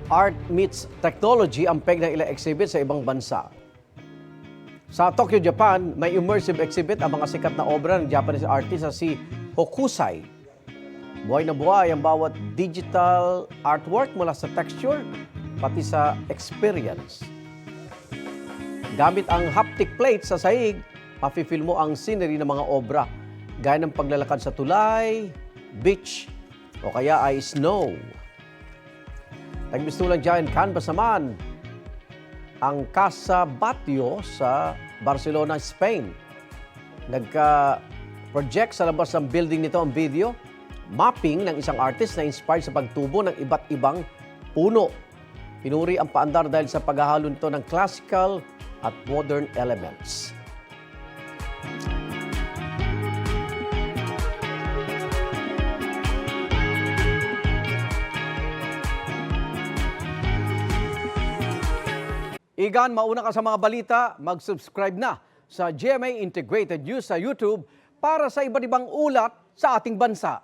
Art meets technology ang peg ng ilang exhibit sa ibang bansa. Sa Tokyo, Japan, may immersive exhibit ang mga sikat na obra ng Japanese artist na si Hokusai. Buhay na buhay ang bawat digital artwork mula sa texture pati sa experience. Gamit ang haptic plate sa sahig, mafe-feel mo ang scenery ng mga obra gaya ng paglalakad sa tulay, beach, o kaya ay snow. Nagmistulang giant canvas naman ang Casa Batlló sa Barcelona, Spain. Nagka-project sa labas ng building nito ang video, mapping ng isang artist na inspired sa pagtubo ng iba't ibang puno. Pinuri ang paandar dahil sa paghahalo nito ng classical at modern elements. Igan, mauna ka sa mga balita, mag-subscribe na sa GMA Integrated News sa YouTube para sa iba't ibang ulat sa ating bansa.